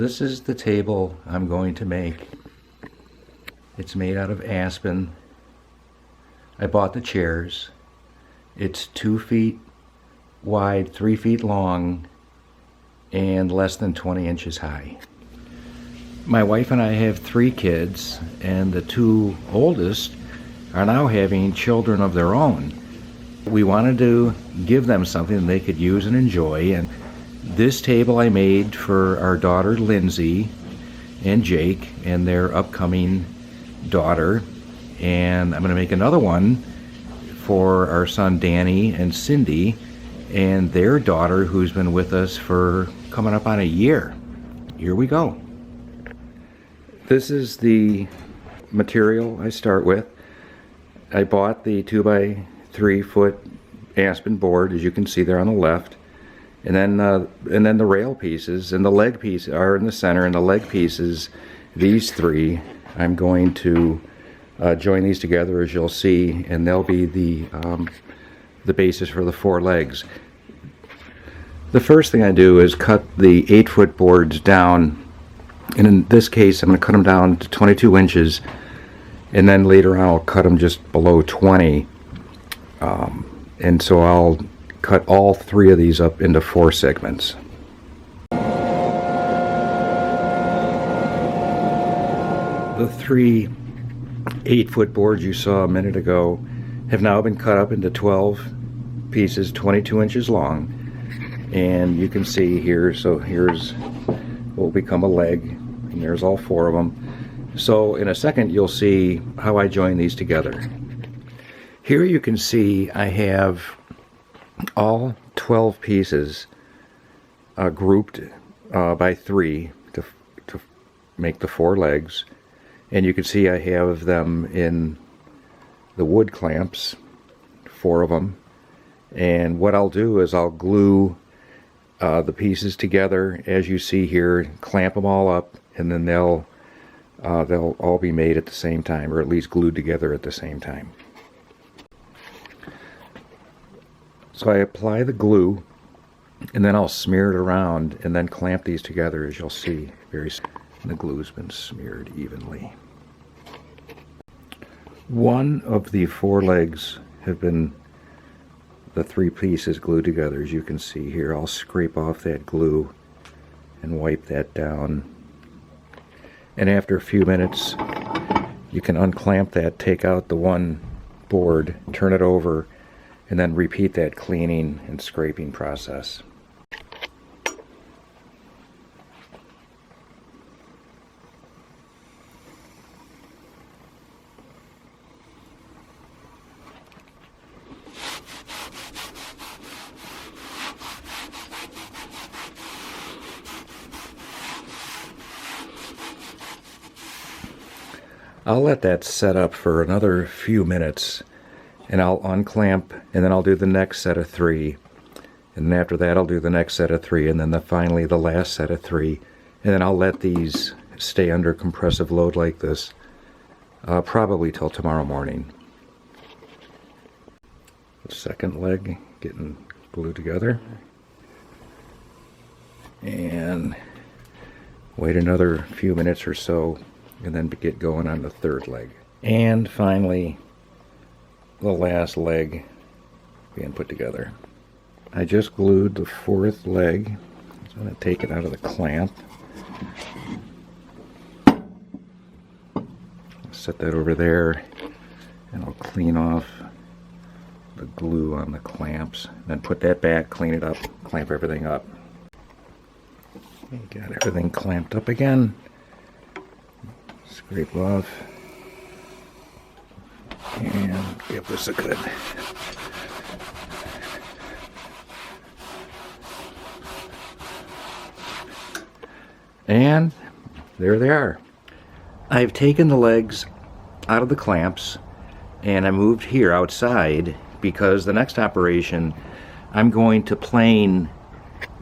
This is the table I'm going to make. It's made out of aspen. I bought the chairs. It's 2 feet wide, 3 feet long, and less than 20 inches high. My wife and I have 3 kids, and the 2 oldest are now having children of their own. We wanted to give them something they could use and enjoy, and this table I made for our daughter Lindsay and Jake and their upcoming daughter, and I'm going to make another one for our son Danny and Cindy and their daughter, who's been with us for coming up on a year. Here we go. This is the material I start with. I bought the 2 by 3 foot aspen board, as you can see there on the left, and then the rail pieces and the leg piece are in the center, and the leg pieces, these 3, I'm going to join these together, as you'll see, and they'll be the basis for the 4 legs. The first thing I do is cut the 8-foot boards down, and in this case I'm going to cut them down to 22 inches, and then later on I'll cut them just below 20, and so I'll cut all 3 of these up into 4 segments. The 3 8-foot boards you saw a minute ago have now been cut up into 12 pieces, 22 inches long, and you can see here, so here's what will become a leg, and there's all 4 of them. So in a second you'll see how I join these together. Here you can see I have all 12 pieces grouped by 3 to make the 4 legs, and you can see I have them in the wood clamps, 4 of them, and what I'll do is I'll glue the pieces together as you see here, clamp them all up, and then they'll all be made at the same time, or at least glued together at the same time. So I apply the glue, and then I'll smear it around and then clamp these together, as you'll see. The glue's been smeared evenly. One of the 4 legs have been the 3 pieces glued together, as you can see here. I'll scrape off that glue and wipe that down. And after a few minutes, you can unclamp that, take out the one board, turn it over, and then repeat that cleaning and scraping process. I'll let that set up for another few minutes, and I'll unclamp, and then I'll do the next set of 3, and then after that I'll do the next set of 3, and then finally the last set of 3, and then I'll let these stay under compressive load like this probably till tomorrow morning. The second leg getting glued together, and wait another few minutes or so, and then get going on the 3rd leg. And finally, the last leg being put together. I just glued the 4th leg. I'm going to take it out of the clamp. Set that over there, and I'll clean off the glue on the clamps, then put that back, clean it up, clamp everything up. Got everything clamped up again. Scrape off, and give this a good and there they are. I've taken the legs out of the clamps, and I moved here outside because the next operation I'm going to plane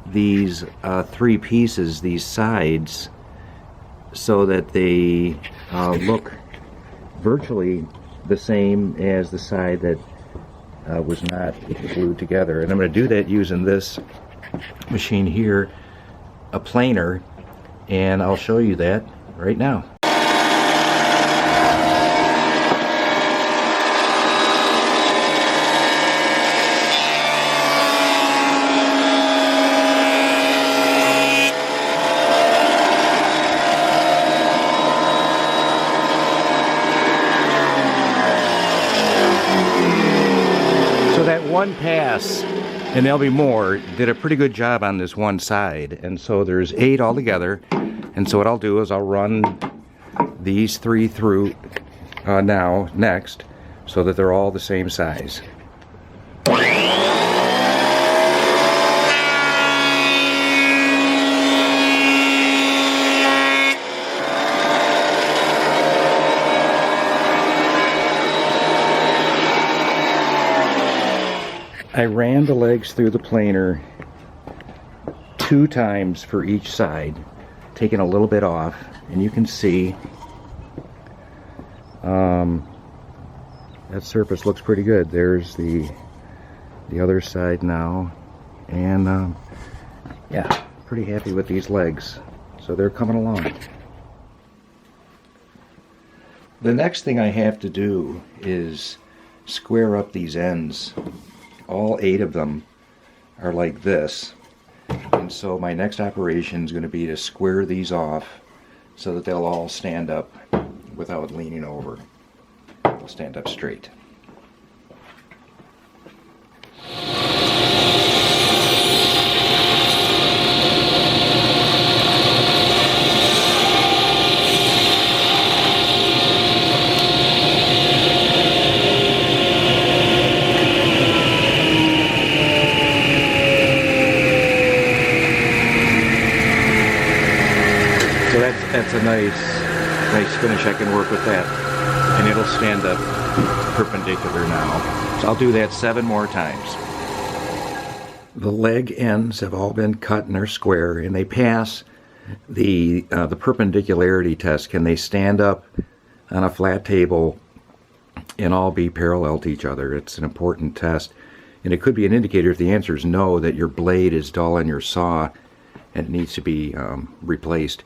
these 3 pieces, these sides, so that they look virtually the same as the side that was not glued together. And I'm going to do that using this machine here, a planer, and I'll show you that right now. So that one pass, and there'll be more, did a pretty good job on this one side. And so there's 8 altogether. And so what I'll do is I'll run these 3 through next, so that they're all the same size. I ran the legs through the planer 2 times for each side, taking a little bit off, and you can see that surface looks pretty good. There's the other side now, and yeah, pretty happy with these legs. So they're coming along. The next thing I have to do is square up these ends. All 8 of them are like this, and so my next operation is going to be to square these off so that they'll all stand up without leaning over. They'll stand up straight. So that's a nice finish. I can work with that, and it'll stand up perpendicular now. So I'll do that 7 more times. The leg ends have all been cut and are square, and they pass the perpendicularity test. Can they stand up on a flat table and all be parallel to each other? It's an important test, and it could be an indicator, if the answer is no, that your blade is dull on your saw and it needs to be replaced.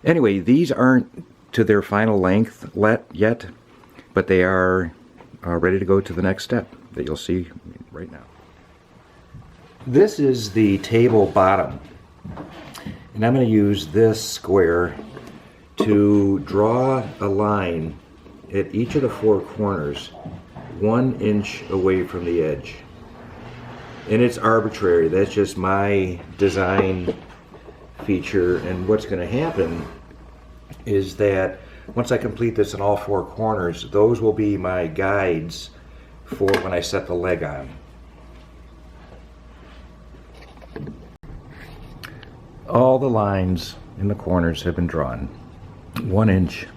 Anyway, these aren't to their final length yet, but they are ready to go to the next step that you'll see right now. This is the table bottom, and I'm going to use this square to draw a line at each of the 4 corners 1 inch away from the edge. And it's arbitrary. That's just my design feature, and what's going to happen is that once I complete this in all 4 corners, those will be my guides for when I set the leg on. All the lines in the corners have been drawn 1 inch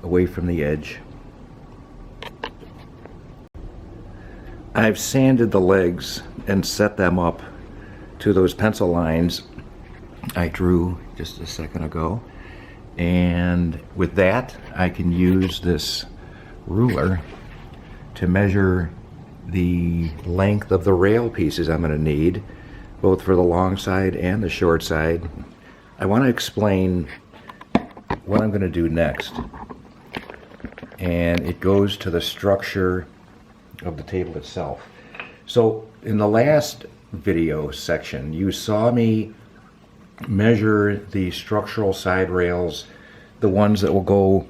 away from the edge. I've sanded the legs and set them up to those pencil lines I drew just a second ago, and with that I can use this ruler to measure the length of the rail pieces I'm going to need, both for the long side and the short side. I want to explain what I'm going to do next, and it goes to the structure of the table itself. So in the last video section you saw me measure the structural side rails, the ones that will go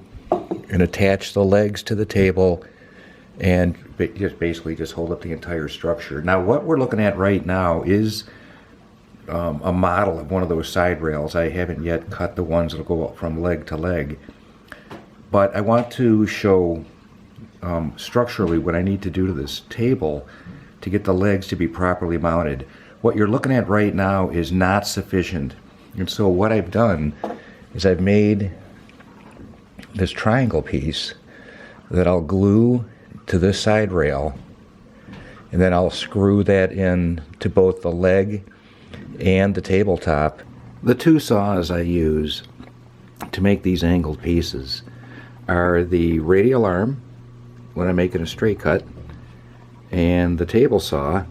and attach the legs to the table and basically just hold up the entire structure. Now what we're looking at right now is a model of one of those side rails. I haven't yet cut the ones that will go up from leg to leg, but I want to show structurally what I need to do to this table to get the legs to be properly mounted. What you're looking at right now is not sufficient, and so what I've done is I've made this triangle piece that I'll glue to this side rail, and then I'll screw that in to both the leg and the tabletop. The 2 saws I use to make these angled pieces are the radial arm when I'm making a straight cut, and the table saw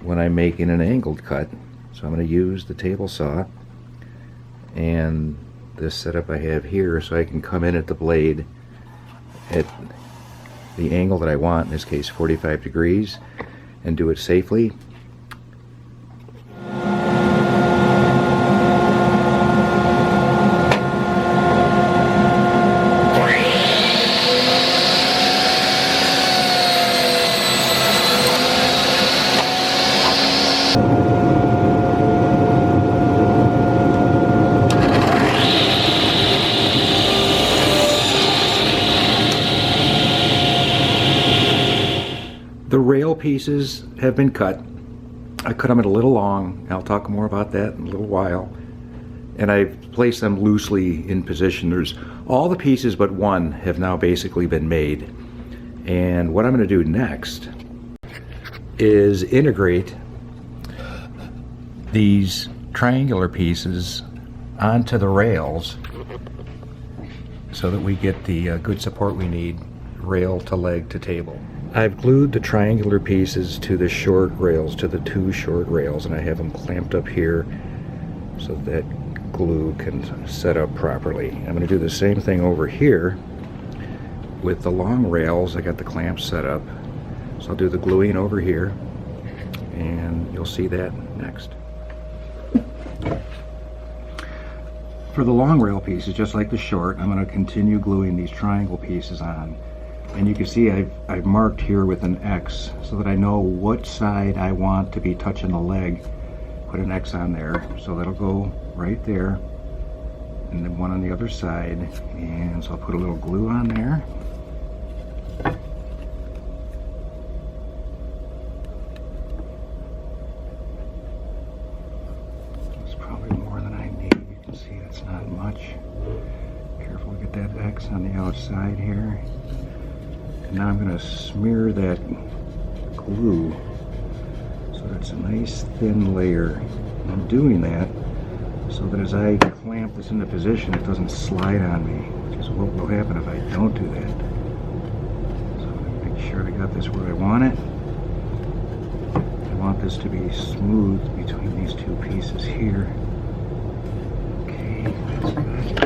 when I'm making an angled cut. So I'm going to use the table saw and this setup I have here, so I can come in at the blade at the angle that I want, in this case 45 degrees, and do it safely. The rail pieces have been cut. I cut them at a little long. I'll talk more about that in a little while. And I've placed them loosely in position. There's all the pieces but one have now basically been made. And what I'm going to do next is integrate these triangular pieces onto the rails so that we get the good support we need, rail to leg to table. I've glued the triangular pieces to the short rails, to the two short rails, and I have them clamped up here so that glue can set up properly. I'm going to do the same thing over here with the long rails. I got the clamps set up, so I'll do the gluing over here, and you'll see that next. For the long rail pieces, just like the short, I'm going to continue gluing these triangle pieces on. And you can see I've marked here with an X so that I know what side I want to be touching the leg. Put an X on there, so that'll go right there, and then one on the other side. And so I'll put a little glue on there. It's probably more than I need. You can see it's not much. Careful to get that X on the outside here. Now I'm going to smear that glue so that's a nice thin layer. I'm doing that so that as I clamp this into position, it doesn't slide on me, which is what will happen if I don't do that. So I'm going to make sure I got this where I want it. I want this to be smooth between these two pieces here. Okay, that's good.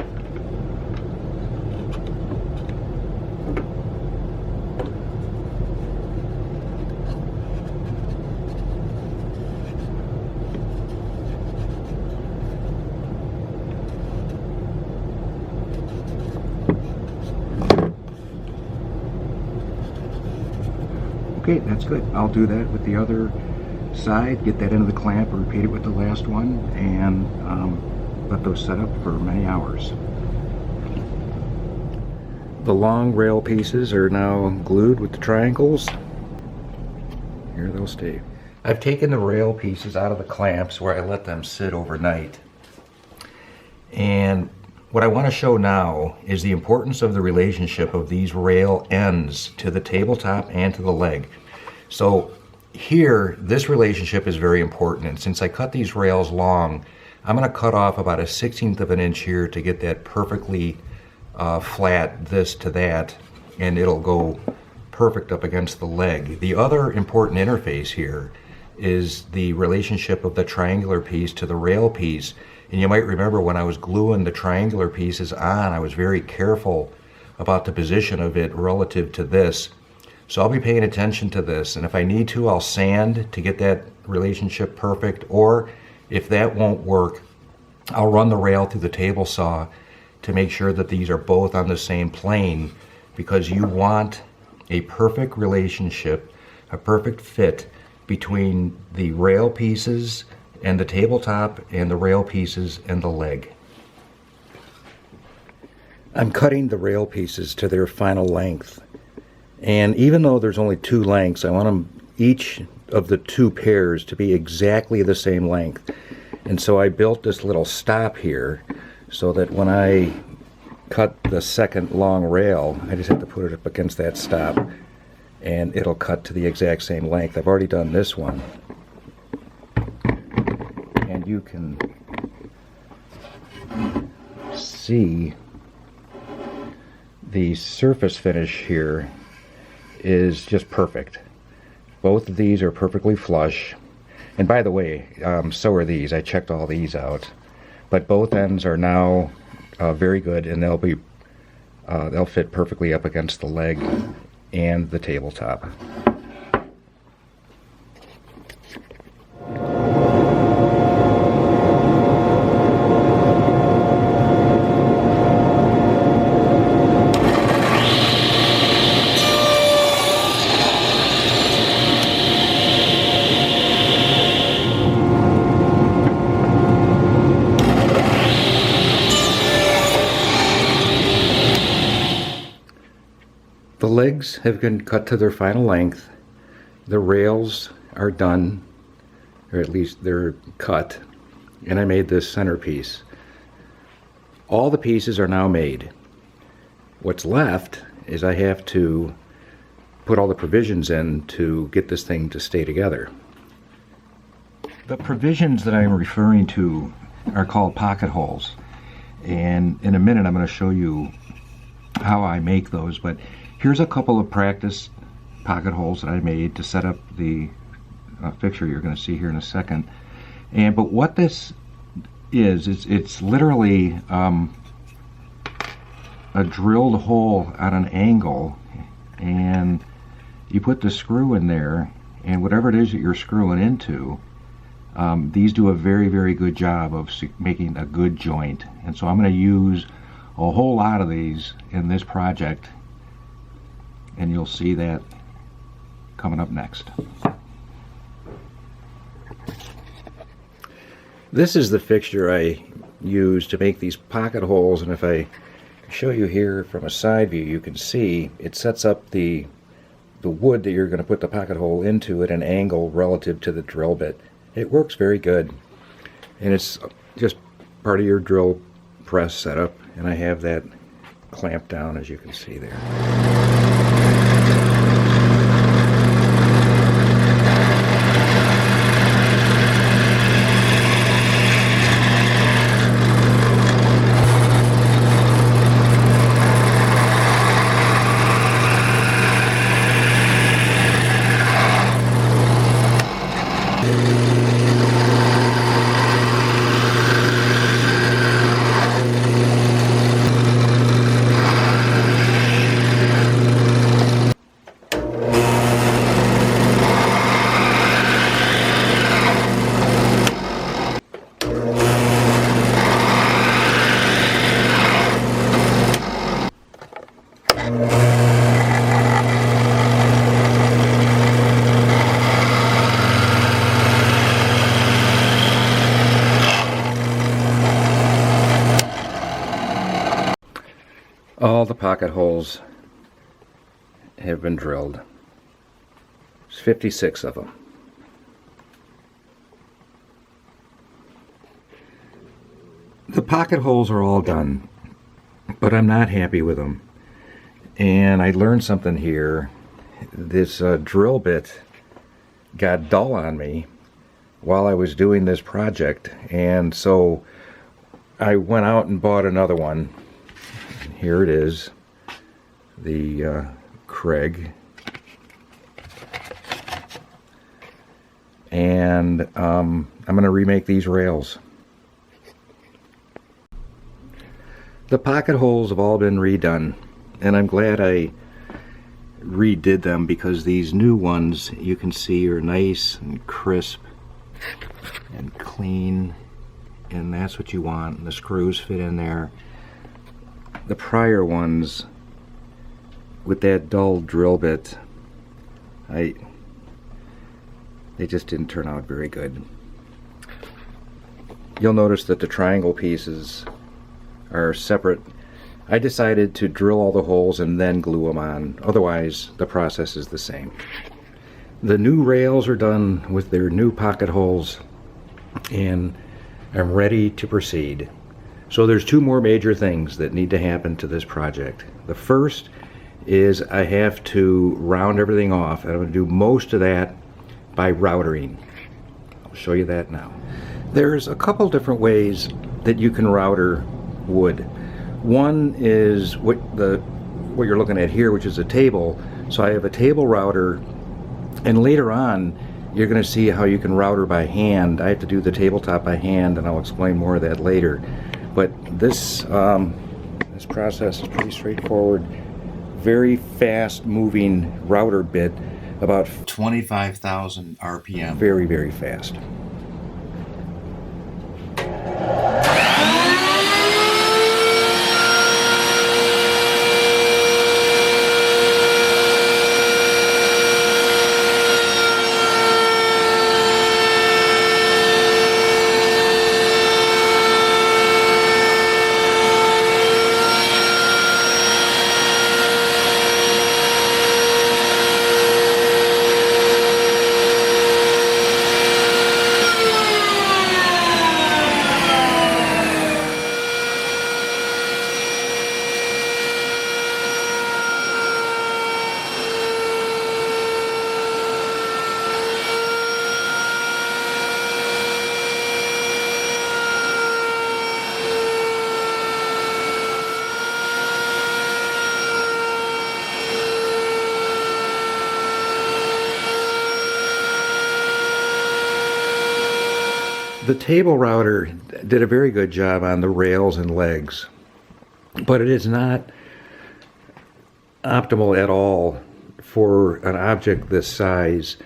Okay, that's good. I'll do that with the other side, get that into the clamp, repeat it with the last one, and let those set up for many hours. The long rail pieces are now glued with the triangles. Here they'll stay. I've taken the rail pieces out of the clamps where I let them sit overnight. And what I want to show now is the importance of the relationship of these rail ends to the tabletop and to the leg. So here, this relationship is very important, and since I cut these rails long, I'm going to cut off about 1/16 of an inch here to get that perfectly flat, this to that, and it'll go perfect up against the leg. The other important interface here is the relationship of the triangular piece to the rail piece. And you might remember when I was gluing the triangular pieces on, I was very careful about the position of it relative to this. So I'll be paying attention to this, and if I need to, I'll sand to get that relationship perfect, or if that won't work, I'll run the rail through the table saw to make sure that these are both on the same plane, because you want a perfect relationship, a perfect fit between the rail pieces and the tabletop and the rail pieces and the leg. I'm cutting the rail pieces to their final length, and even though there's only two lengths, I want them, each of the two pairs, to be exactly the same length. And so I built this little stop here so that when I cut the second long rail, I just have to put it up against that stop and it'll cut to the exact same length. I've already done this one, and you can see the surface finish here is just perfect. Both of these are perfectly flush, and by the way, so are these. I checked all these out. but both ends are now very good, and they'll fit perfectly up against the leg and the tabletop. The legs have been cut to their final length. The rails are done, or at least they're cut, and I made this centerpiece. All the pieces are now made. What's left is I have to put all the provisions in to get this thing to stay together. The provisions that I'm referring to are called pocket holes, and in a minute I'm going to show you how I make those, but here's a couple of practice pocket holes that I made to set up the fixture you're going to see here in a second. But what this is, it's literally a drilled hole at an angle, and you put the screw in there, and whatever it is that you're screwing into, these do a very, very good job of making a good joint. And so I'm going to use a whole lot of these in this project, and you'll see that coming up next. This is the fixture I use to make these pocket holes, and if I show you here from a side view, you can see it sets up the wood that you're going to put the pocket hole into at an angle relative to the drill bit. It works very good, and it's just part of your drill press setup, and I have that clamped down, as you can see there. All the pocket holes have been drilled. There's 56 of them. The pocket holes are all done, but I'm not happy with them. And I learned something here. This drill bit got dull on me while I was doing this project, and so I went out and bought another one. Here it is, the Craig, and I'm going to remake these rails. The pocket holes have all been redone, and I'm glad I redid them because these new ones you can see are nice and crisp and clean, and that's what you want, and the screws fit in there. The prior ones with that dull drill bit, they just didn't turn out very good. You'll notice that the triangle pieces are separate. I decided to drill all the holes and then glue them on, otherwise the process is the same. The new rails are done with their new pocket holes, and I'm ready to proceed. So there's two more major things that need to happen to this project. The first is I have to round everything off, and I'm going to do most of that by routering. I'll show you that now. There's a couple different ways that you can router wood. One is what you're looking at here, which is a table. So I have a table router, and later on you're going to see how you can router by hand. I have to do the tabletop by hand, and I'll explain more of that later. But this this process is pretty straightforward. Very fast moving router bit, about 25,000 RPM. Very, very fast. The table router did a very good job on the rails and legs, but it is not optimal at all for an object this size.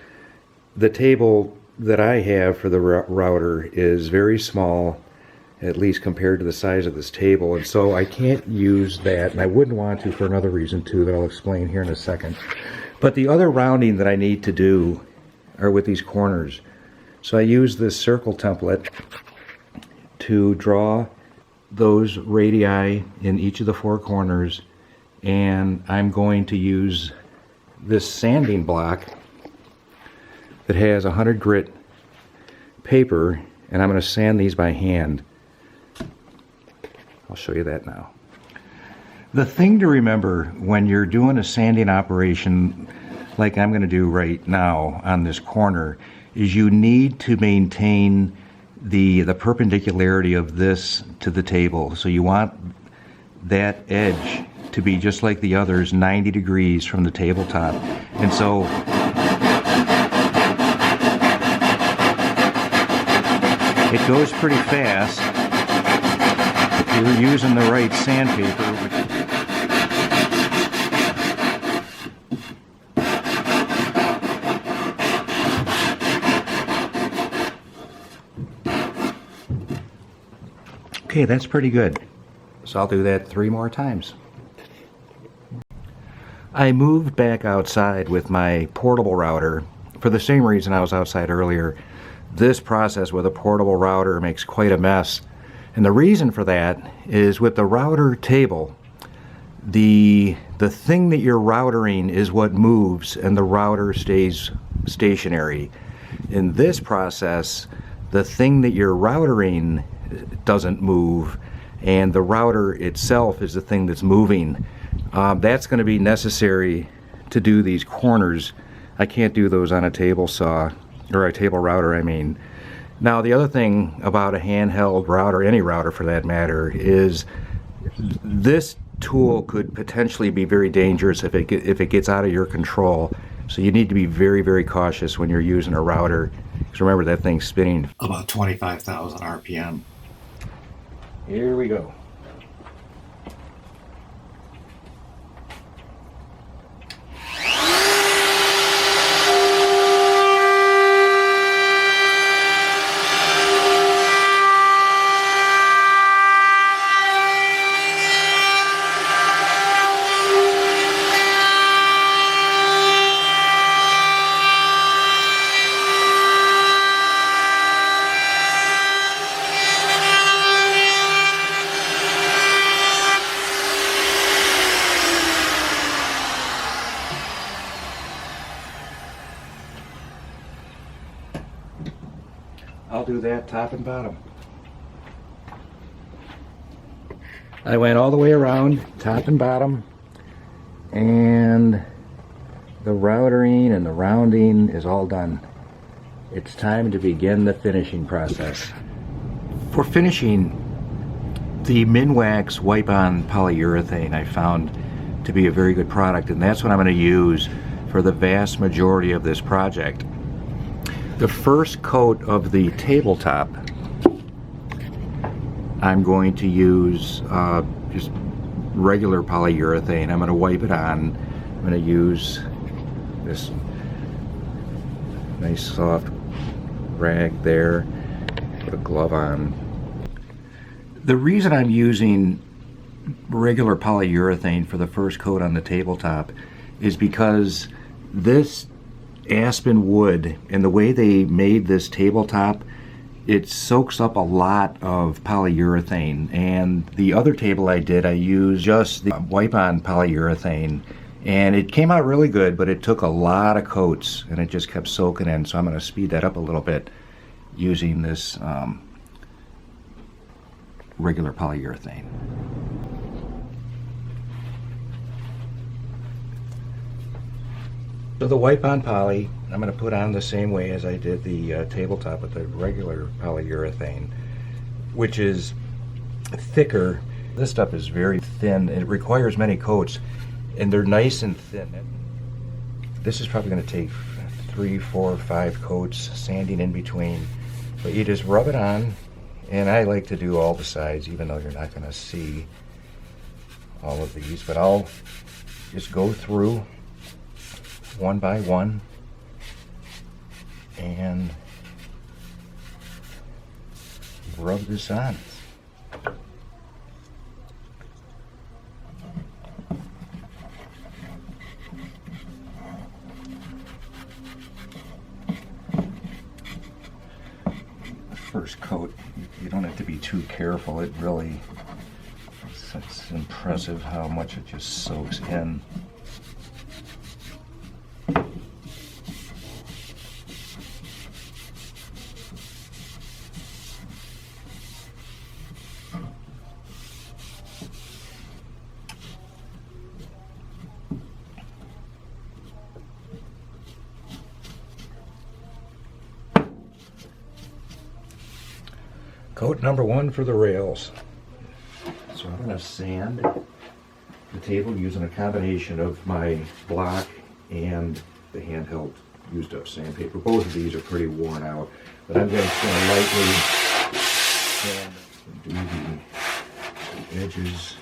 The table that I have for the router is very small, at least compared to the size of this table, and so I can't use that, and I wouldn't want to for another reason too that I'll explain here in a second. But the other rounding that I need to do are with these corners. So I use this circle template to draw those radii in each of the four corners, and I'm going to use this sanding block that has 100 grit paper, and I'm going to sand these by hand. I'll show you that now. The thing to remember when you're doing a sanding operation like I'm going to do right now on this corner is you need to maintain the perpendicularity of this to the table. So you want that edge to be just like the others, 90 degrees from the tabletop. And so it goes pretty fast if you're using the right sandpaper. Okay, that's pretty good. So I'll do that 3 more times. I moved back outside with my portable router for the same reason I was outside earlier. This process with a portable router makes quite a mess. And the reason for that is with the router table, the thing that you're routering is what moves and the router stays stationary. In this process, the thing that you're routering doesn't move, and the router itself is the thing that's moving. That's going to be necessary to do these corners. I can't do those on a table saw, or a table router, I mean. Now the other thing about a handheld router, any router for that matter, is this tool could potentially be very dangerous if it gets out of your control. So you need to be very, very cautious when you're using a router, because remember that thing's spinning about 25,000 RPM. Here we go. I'll do that top and bottom. I went all the way around, top and bottom, and the routering and the rounding is all done. It's time to begin the finishing process. For finishing, the Minwax wipe-on polyurethane I found to be a very good product, and that's what I'm going to use for the vast majority of this project. The first coat of the tabletop, I'm going to use just regular polyurethane. I'm going to wipe it on. I'm going to use this nice soft rag there, put a glove on. The reason I'm using regular polyurethane for the first coat on the tabletop is because this aspen wood and the way they made this tabletop, it soaks up a lot of polyurethane. And the other table I did, I used just the wipe-on polyurethane, and it came out really good, but it took a lot of coats and it just kept soaking in. So I'm going to speed that up a little bit using this regular polyurethane. So the wipe-on poly, I'm going to put on the same way as I did the tabletop with the regular polyurethane, which is thicker. This stuff is very thin. It requires many coats, and they're nice and thin. This is probably going to take 3, 4, 5 coats, sanding in between. But you just rub it on, and I like to do all the sides, even though you're not going to see all of these. But I'll just go through one by one and rub this on. First coat, you don't have to be too careful. It really, it's impressive how much it just soaks in. Coat number 1 for the rails. So I'm going to sand the table using a combination of my block and the handheld used up sandpaper. Both of these are pretty worn out, but I'm just going to lightly sand and do the edges.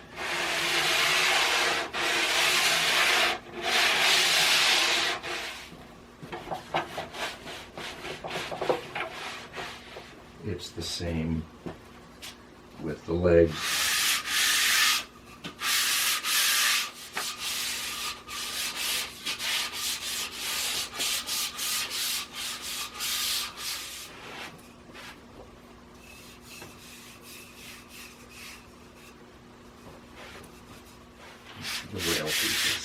It's the same with the legs. The rail pieces.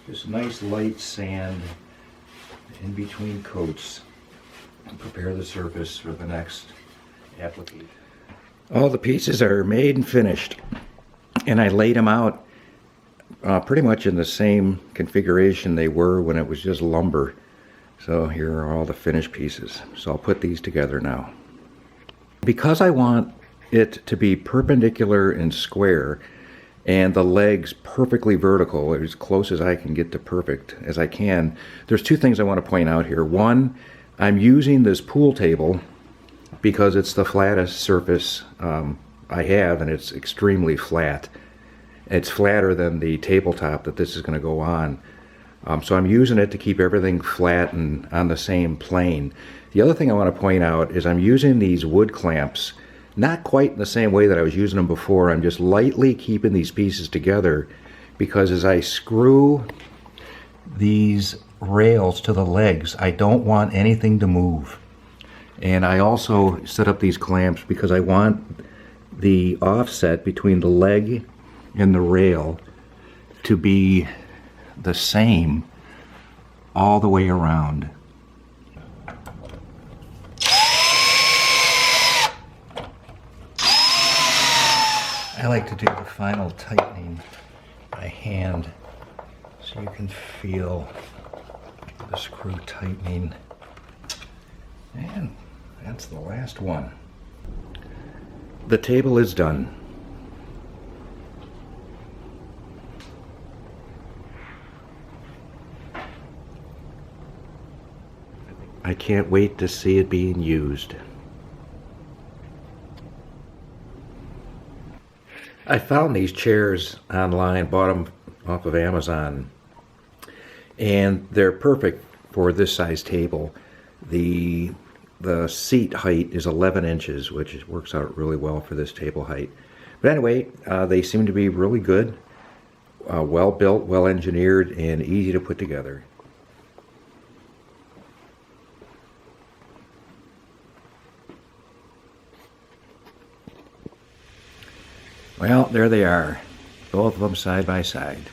Just nice light sand in between coats and prepare the surface for the next application. All the pieces are made and finished, and I laid them out pretty much in the same configuration they were when it was just lumber. So here are all the finished pieces. So I'll put these together now. Because I want it to be perpendicular and square, and the legs perfectly vertical, as close as I can get to perfect as I can, there's 2 things I want to point out here. One, I'm using this pool table because it's the flattest surface I have, and it's extremely flat. It's flatter than the tabletop that this is going to go on. So I'm using it to keep everything flat and on the same plane. The other thing I want to point out is I'm using these wood clamps, not quite in the same way that I was using them before. I'm just lightly keeping these pieces together because as I screw these rails to the legs, I don't want anything to move. And I also set up these clamps because I want the offset between the leg and the rail to be the same all the way around. I like to do the final tightening by hand so you can feel the screw tightening And that's the last one. The table is done. I can't wait to see it being used. I found these chairs online, bought them off of Amazon, and they're perfect for this size table. The seat height is 11 inches, which works out really well for this table height. But anyway, they seem to be really good, well built, well engineered, and easy to put together. Well, there they are, both of them side by side.